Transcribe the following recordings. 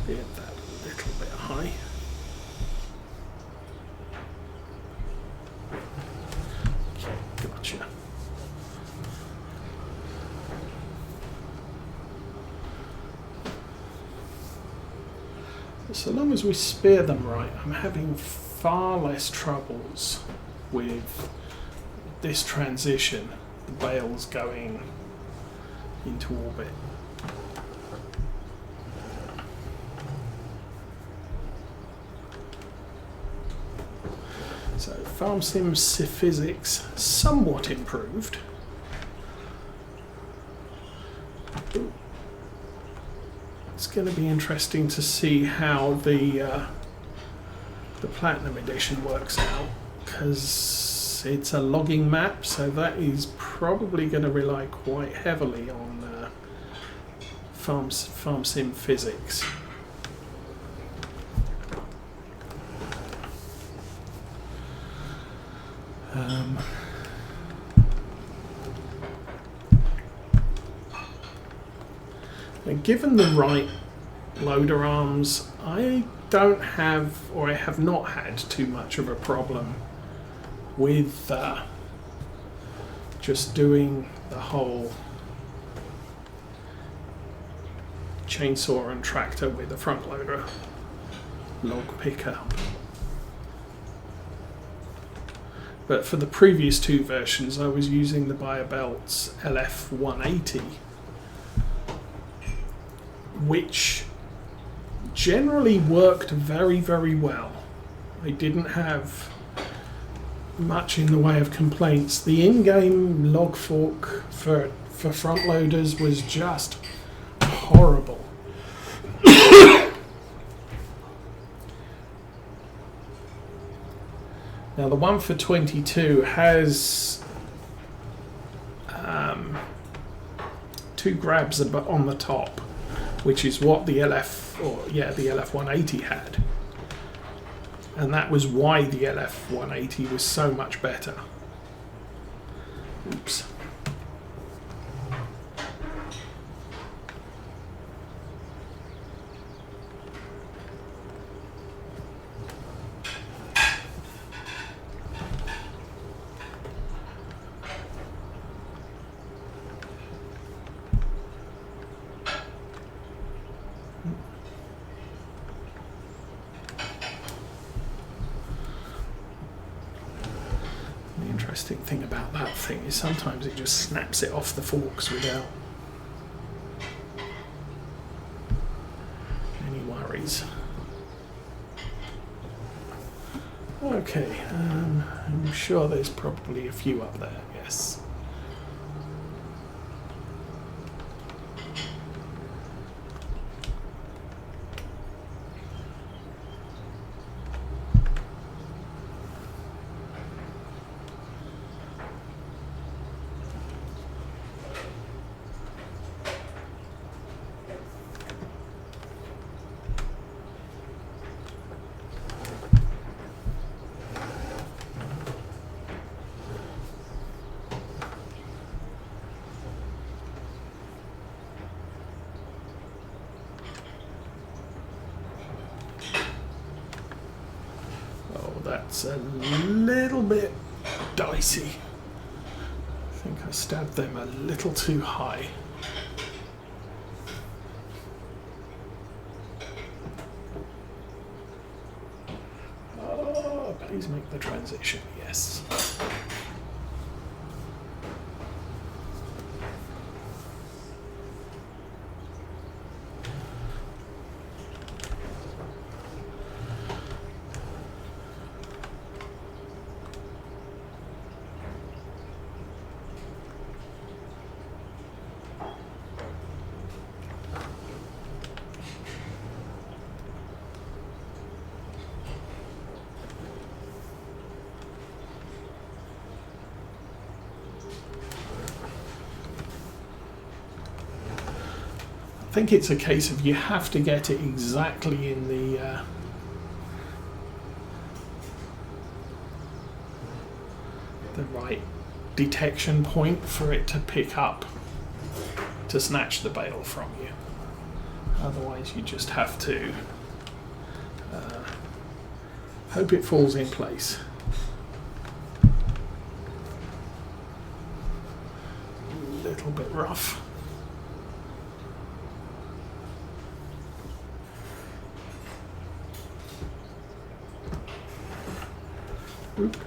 Steered that a little bit high. Okay, gotcha. So long as we spear them right, I'm having far less troubles with this transition, the Bales going into orbit. So Farm Sim physics somewhat improved. Ooh. It's going to be interesting to see how the Platinum Edition works out, because it's a logging map, so that is probably going to rely quite heavily on Farm Sim physics. And given the right loader arms, I don't have, or I have not had too much of a problem with just doing the whole chainsaw and tractor with a front loader log pickup. But for the previous two versions, I was using the Bales LF180, which generally worked very, very well. I didn't have much in the way of complaints. The in-game log fork for front loaders was just horrible. Now the one for 22 has two grabs on the top, which is what the LF180 had, and that was why the LF180 was so much better. Oops. The interesting thing about that thing is sometimes it just snaps it off the forks without any worries. Okay, I'm sure there's probably a few up there, yes. That's a little bit dicey. I think I stabbed them a little too high. Oh, please make the transition, yes. I think it's a case of you have to get it exactly in the right detection point for it to pick up, to snatch the bale from you. Otherwise you just have to hope it falls in place. A little bit rough. Oop.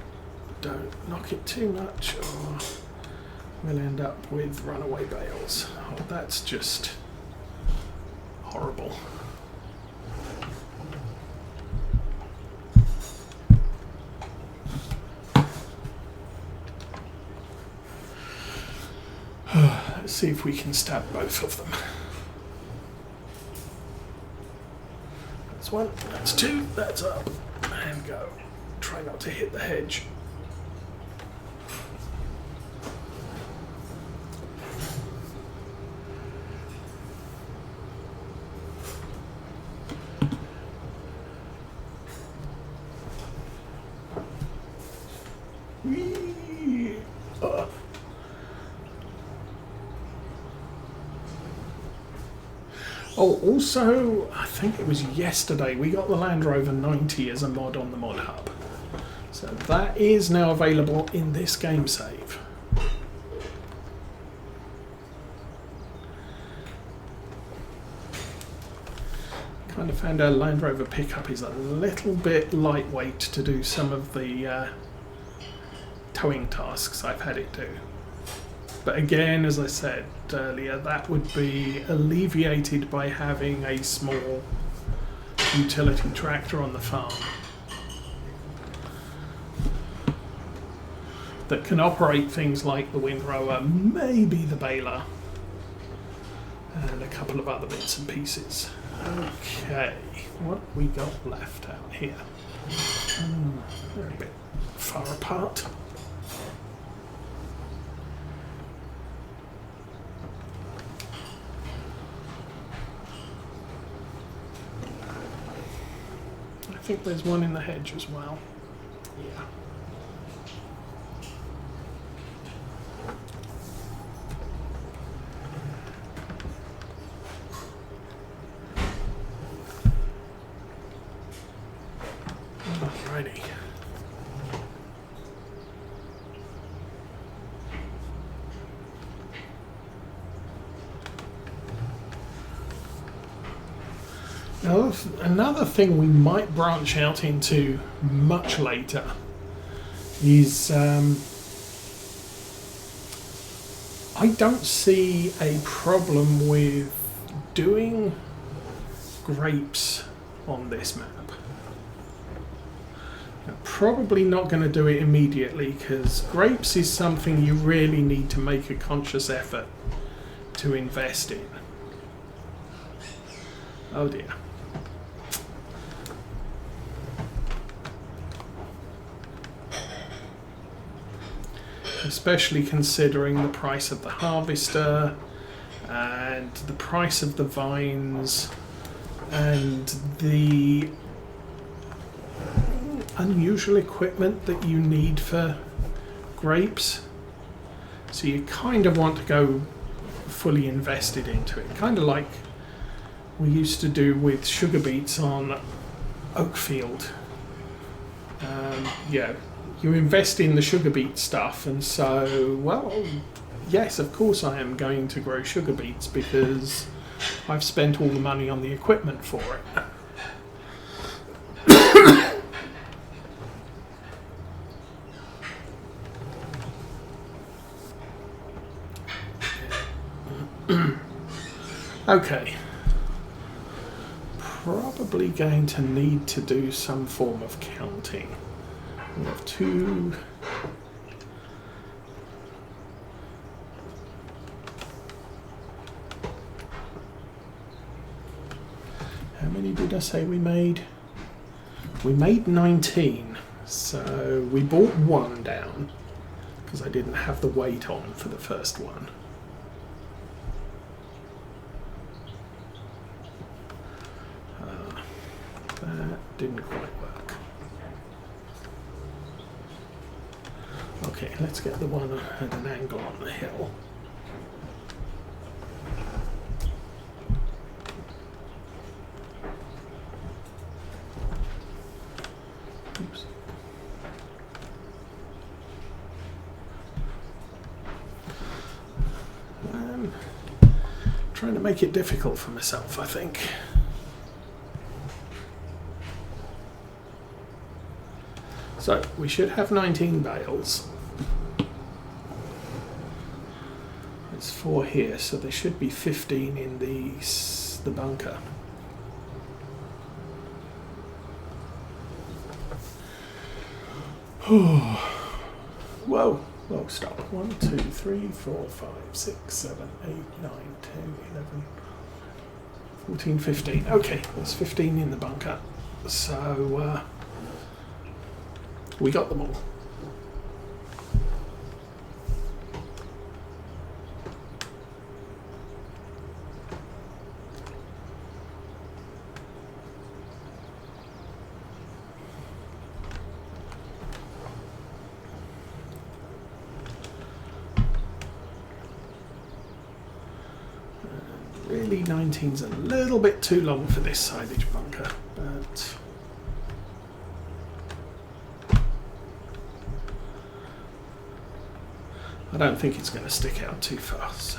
Don't knock it too much or we'll end up with runaway bales. Oh, that's just horrible. Let's see if we can stab both of them. That's one, that's two, that's up, and go. Try not to hit the hedge. Oh, also, I think it was yesterday, we got the Land Rover 90 as a mod on the Mod Hub. So that is now available in this game save. Kind of found our Land Rover pickup is a little bit lightweight to do some of the towing tasks I've had it do. But again, as I said earlier, that would be alleviated by having a small utility tractor on the farm that can operate things like the windrower, maybe the baler, and a couple of other bits and pieces. Okay, what have we got left out here? They're a bit far apart. I think there's one in the hedge as well. Yeah. Alrighty. Now, another thing we might branch out into much later is I don't see a problem with doing grapes on this map. I'm probably not going to do it immediately because grapes is something you really need to make a conscious effort to invest in. Oh dear. Especially considering the price of the harvester and the price of the vines and the unusual equipment that you need for grapes. So you kind of want to go fully invested into it, kind of like we used to do with sugar beets on Oakfield. Yeah. You invest in the sugar beet stuff, and so, well, yes, of course I am going to grow sugar beets because I've spent all the money on the equipment for it. Okay. Probably going to need to do some form of counting. We have two. How many did I say we made? We made 19, so we brought one down because I didn't have the weight on for the first one. That didn't quite work. Okay, let's get the one at an angle on the hill. Trying to make it difficult for myself, I think. So we should have 19 bales. There's 4 here, so there should be 15 in the bunker. Whoa, whoa, stop. 1, 2, 3, 4, 5, 6, 7, 8, 9, 10, 11, 14, 15. Okay, there's 15 in the bunker. So, we got them all. Really, 19's a little bit too long for this silage bunker, but I don't think it's going to stick out too far, so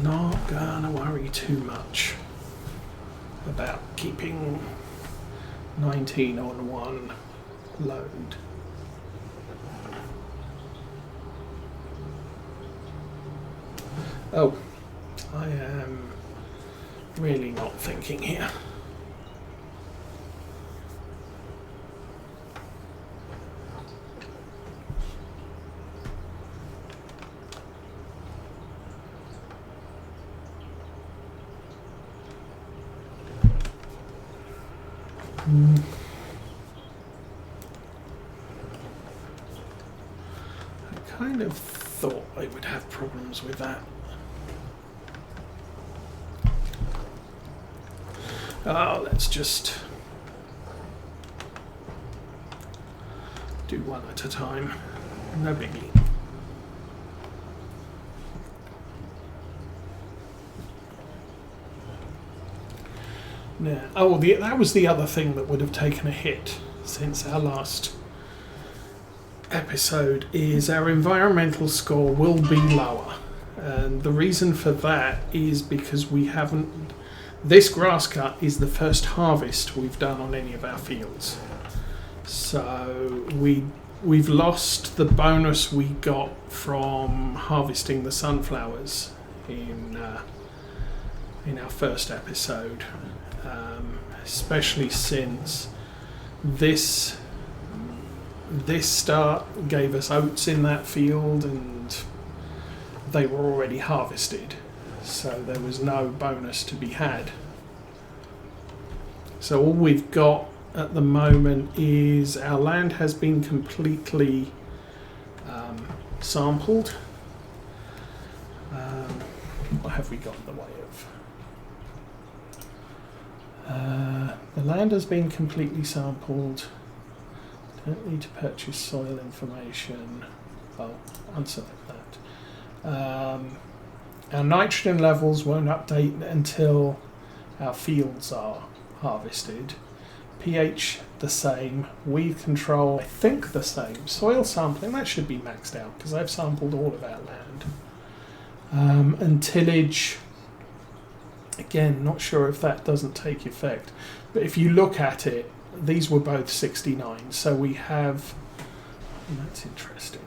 not gonna worry too much about keeping 19 on one load. Oh, I am really not thinking here. I kind of thought I would have problems with that. Oh, let's just do one at a time. No biggie. Now, that was the other thing that would have taken a hit since our last episode, is our environmental score will be lower. And the reason for that is because we haven't... This grass cut is the first harvest we've done on any of our fields. So we've lost the bonus we got from harvesting the sunflowers in our first episode, especially since this start gave us oats in that field and they were already harvested. So there was no bonus to be had. So all we've got at the moment is our land has been completely sampled. What have we got in the way of? The land has been completely sampled. Don't need to purchase soil information. Well, unselect that. Our nitrogen levels won't update until our fields are harvested. pH the same. Weed control I think the same. Soil sampling, that should be maxed out because I've sampled all of our land. And tillage, again, not sure if that doesn't take effect. But if you look at it, these were both 69. So we have... That's interesting.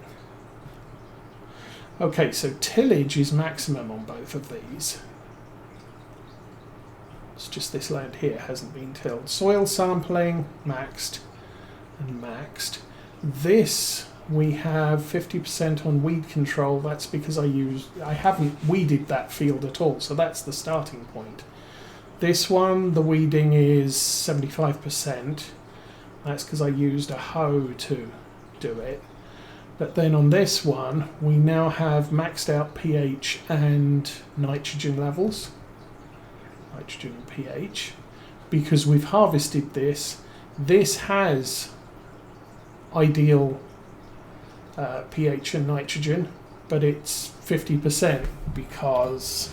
Okay, so tillage is maximum on both of these. It's just this land here hasn't been tilled. Soil sampling, maxed and maxed. This, we have 50% on weed control. That's because I haven't weeded that field at all, so that's the starting point. This one, the weeding is 75%. That's because I used a hoe to do it. But then on this one, we now have maxed out pH and nitrogen levels. Nitrogen and pH. Because we've harvested this. This has ideal pH and nitrogen, but it's 50% because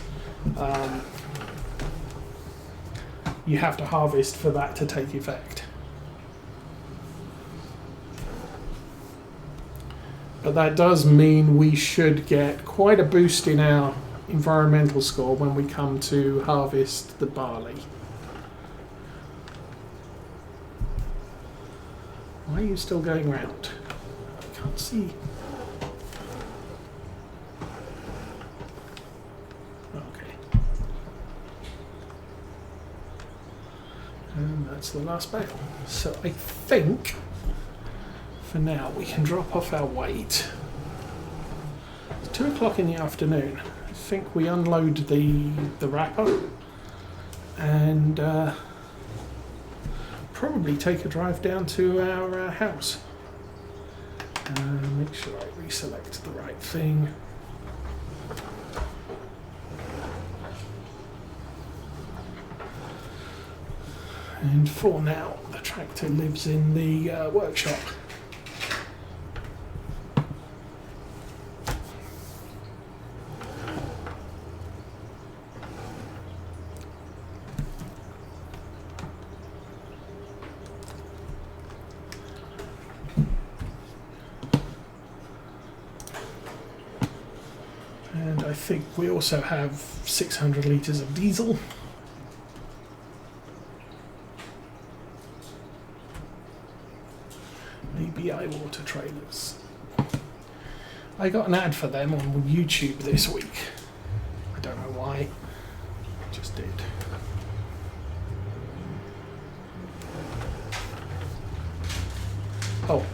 you have to harvest for that to take effect. But that does mean we should get quite a boost in our environmental score when we come to harvest the barley. Why are you still going round? I can't see. Okay. And that's the last bale. So I think for now we can drop off our weight. It's 2 o'clock in the afternoon. I think we unload the wrapper and probably take a drive down to our house. Make sure I reselect the right thing. And for now, the tractor lives in the workshop. And I think we also have 600 litres of diesel. ABI water trailers. I got an ad for them on YouTube this week. I don't know why. I just did. Oh,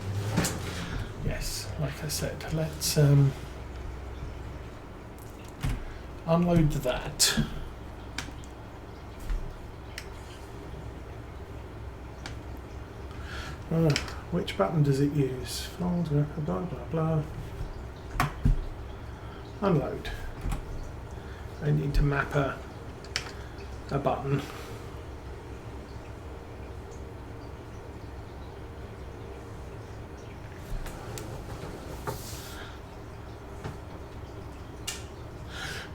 yes, like I said, let's unload that. Which button does it use? Folder, blah blah blah. Unload. I need to map a button.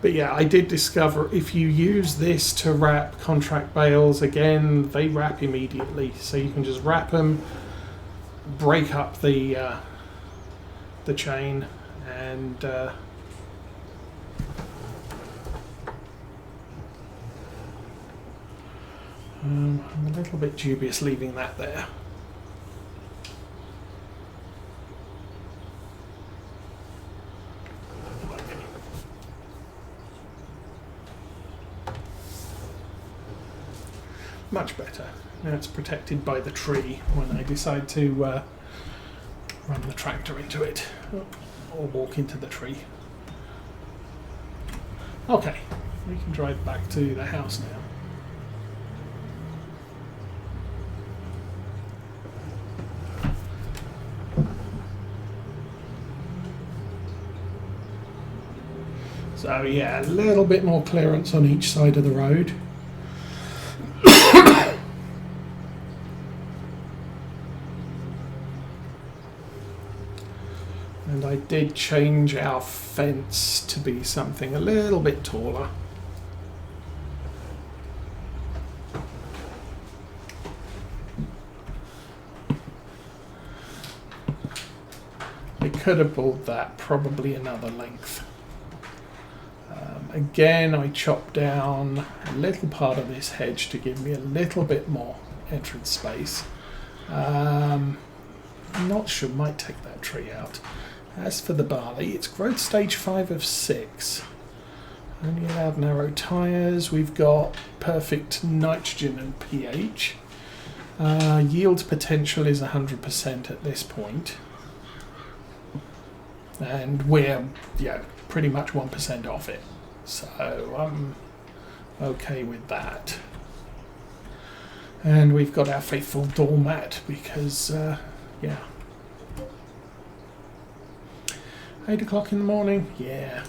But yeah, I did discover if you use this to wrap contract bales, again, they wrap immediately. So you can just wrap them, break up the chain, and I'm a little bit dubious leaving that there. Much better. Now it's protected by the tree when I decide to run the tractor into it or walk into the tree. Okay, we can drive back to the house now. So yeah, a little bit more clearance on each side of the road. And I did change our fence to be something a little bit taller. I could have pulled that probably another length. Again, I chopped down a little part of this hedge to give me a little bit more entrance space. Not sure, might take that tree out. As for the barley, it's growth stage 5 of 6. Only allowed narrow tyres. We've got perfect nitrogen and pH. Yield potential is 100% at this point. And we're pretty much 1% off it. So I'm okay with that. And we've got our faithful doormat because, 8 o'clock in the morning, yeah.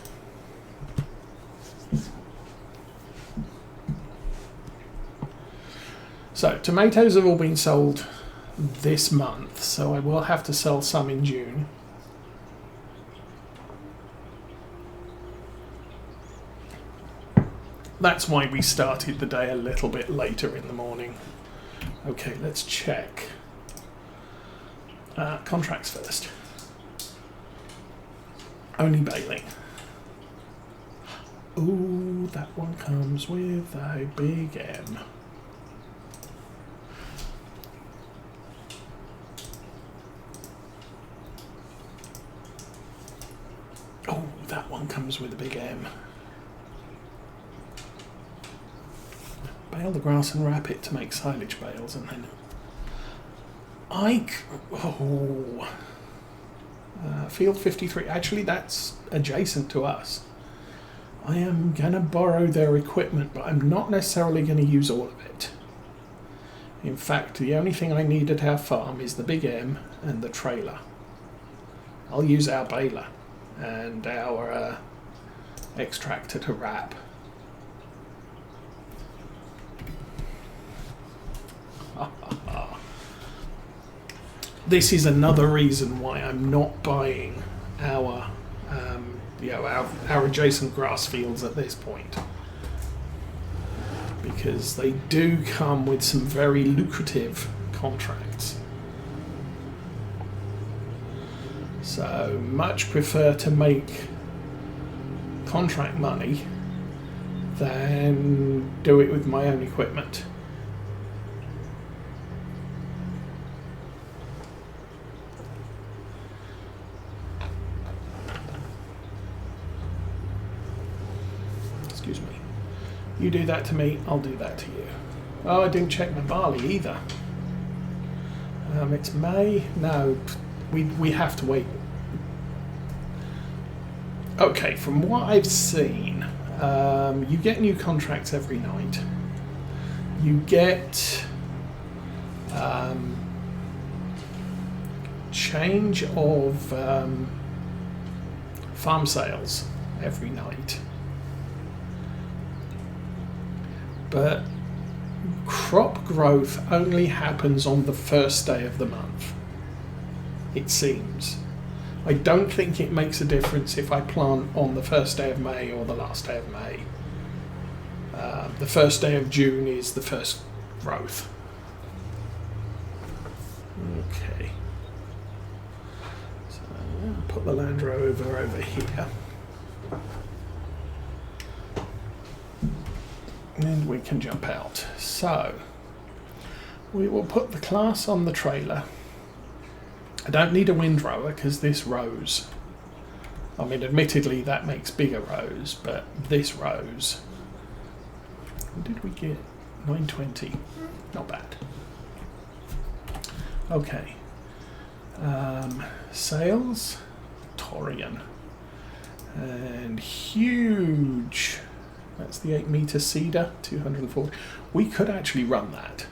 So tomatoes have all been sold this month, so I will have to sell some in June. That's why we started the day a little bit later in the morning. Okay, let's check. Contracts first. Only baling. Ooh, that one comes with a big M. Oh, that one comes with a big M. Bale the grass and wrap it to make silage bales, and then Field 53. Actually, that's adjacent to us. I am going to borrow their equipment, but I'm not necessarily going to use all of it. In fact, the only thing I need at our farm is the big M and the trailer. I'll use our baler and our extractor to wrap. This is another reason why I'm not buying our adjacent grass fields at this point, because they do come with some very lucrative contracts. So much prefer to make contract money than do it with my own equipment. Excuse me. You do that to me, I'll do that to you. Oh, I didn't check my barley either. It's May. No, we have to wait. Okay, from what I've seen, you get new contracts every night. You get change of farm sales every night. But crop growth only happens on the first day of the month, it seems. I don't think it makes a difference if I plant on the first day of May or the last day of May. The first day of June is the first growth. Okay. So I'll put the Land Rover over here. And we can jump out. So we will put the class on the trailer. I don't need a windrower because this rows. I mean, admittedly that makes bigger rows, but this rows. What did we get? 920. Not bad. Okay. Sales. Torian. And huge. That's the 8-meter cedar, 240. We could actually run that.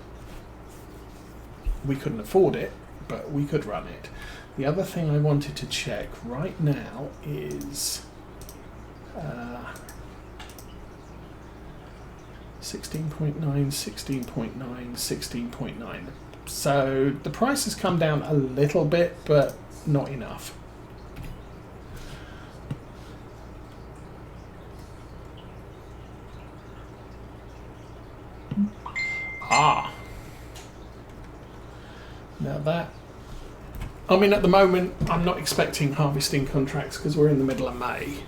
We couldn't afford it, but we could run it. The other thing I wanted to check right now is 16.9, 16.9, 16.9. So the price has come down a little bit, but not enough. Now that, I mean, at the moment I'm not expecting harvesting contracts because we're in the middle of May,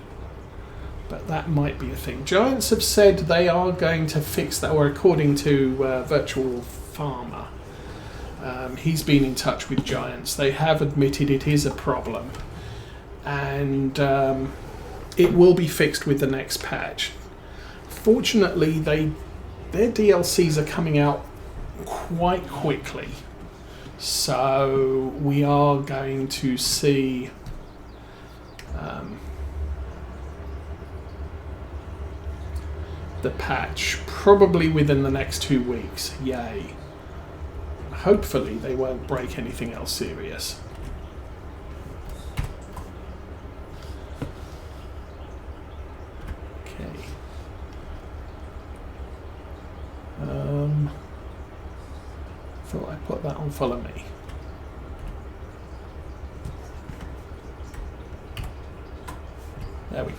but that might be a thing. Giants have said they are going to fix that, or according to Virtual Farmer, he's been in touch with Giants. They have admitted it is a problem, and it will be fixed with the next patch. Fortunately, their DLCs are coming out quite quickly. So we are going to see the patch probably within the next 2 weeks. Yay. Hopefully they won't break anything else serious. Okay. Thought I put that on follow me. There we go.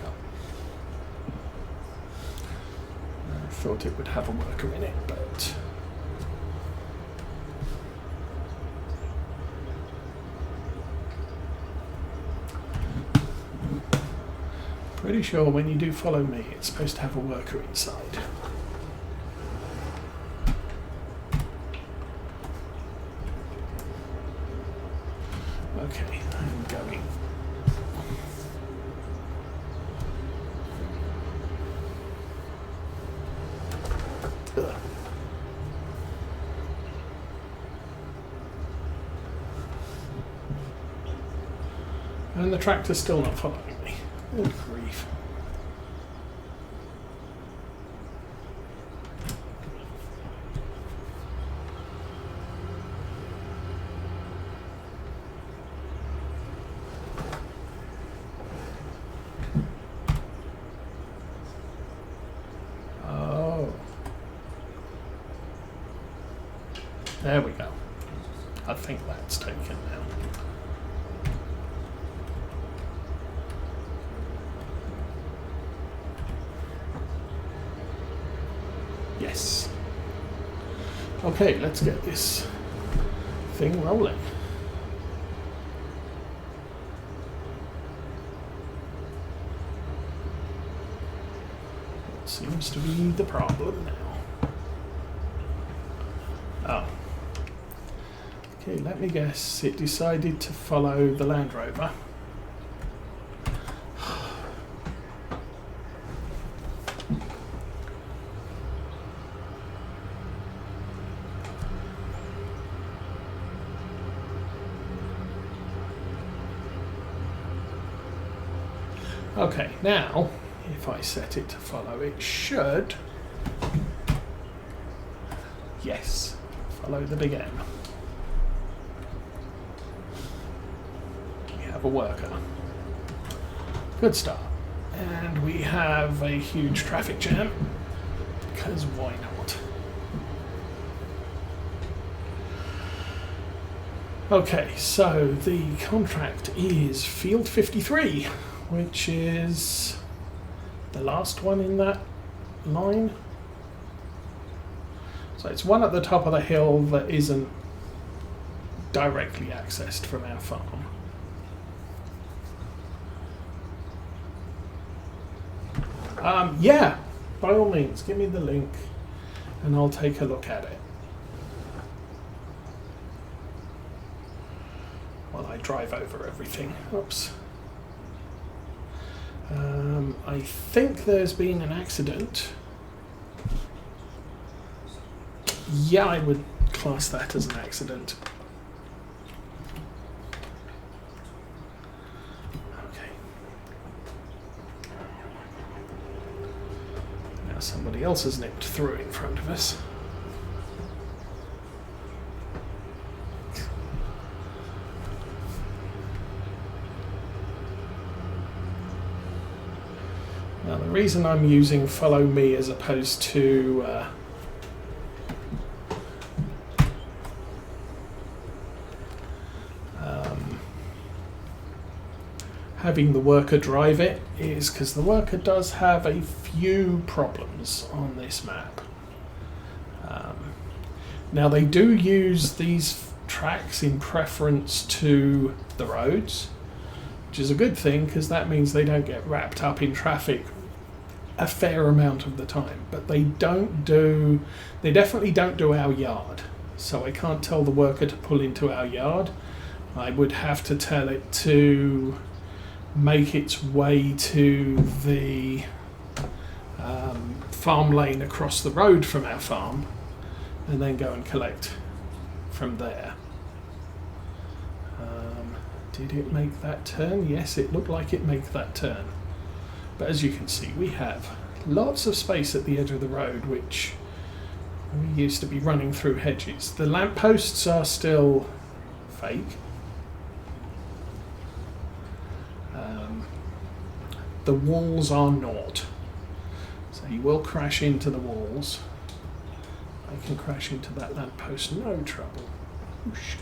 I thought it would have a worker in it, but pretty sure when you do follow me, it's supposed to have a worker inside. Okay, I'm going. Ugh. And the tractor's still not following me. Good grief. Oh. There we go. I think that's taken now. Yes. Okay, let's get this thing rolling. What seems to be the problem now? Oh. Okay, let me guess. It decided to follow the Land Rover. Okay, now, if I set it to follow, it should, yes, follow the big M. We have a worker. Good start. And we have a huge traffic jam, because why not? Okay, so the contract is Field 53. Which is the last one in that line. So it's one at the top of the hill that isn't directly accessed from our farm. Yeah, by all means, give me the link and I'll take a look at it. While I drive over everything. Oops. I think there's been an accident. Yeah, I would class that as an accident. Okay. Now somebody else has nipped through in front of us. Now the reason I'm using follow me as opposed to having the worker drive it is because the worker does have a few problems on this map. Now they do use these tracks in preference to the roads, which is a good thing because that means they don't get wrapped up in traffic a fair amount of the time. But they definitely don't do our yard. So I can't tell the worker to pull into our yard. I would have to tell it to make its way to the farm lane across the road from our farm and then go and collect from there. Did it make that turn? Yes, it looked like it made that turn. But as you can see, we have lots of space at the edge of the road, which we used to be running through hedges. The lampposts are still fake. The walls are not. So you will crash into the walls. I can crash into that lamppost, no trouble. Oosh.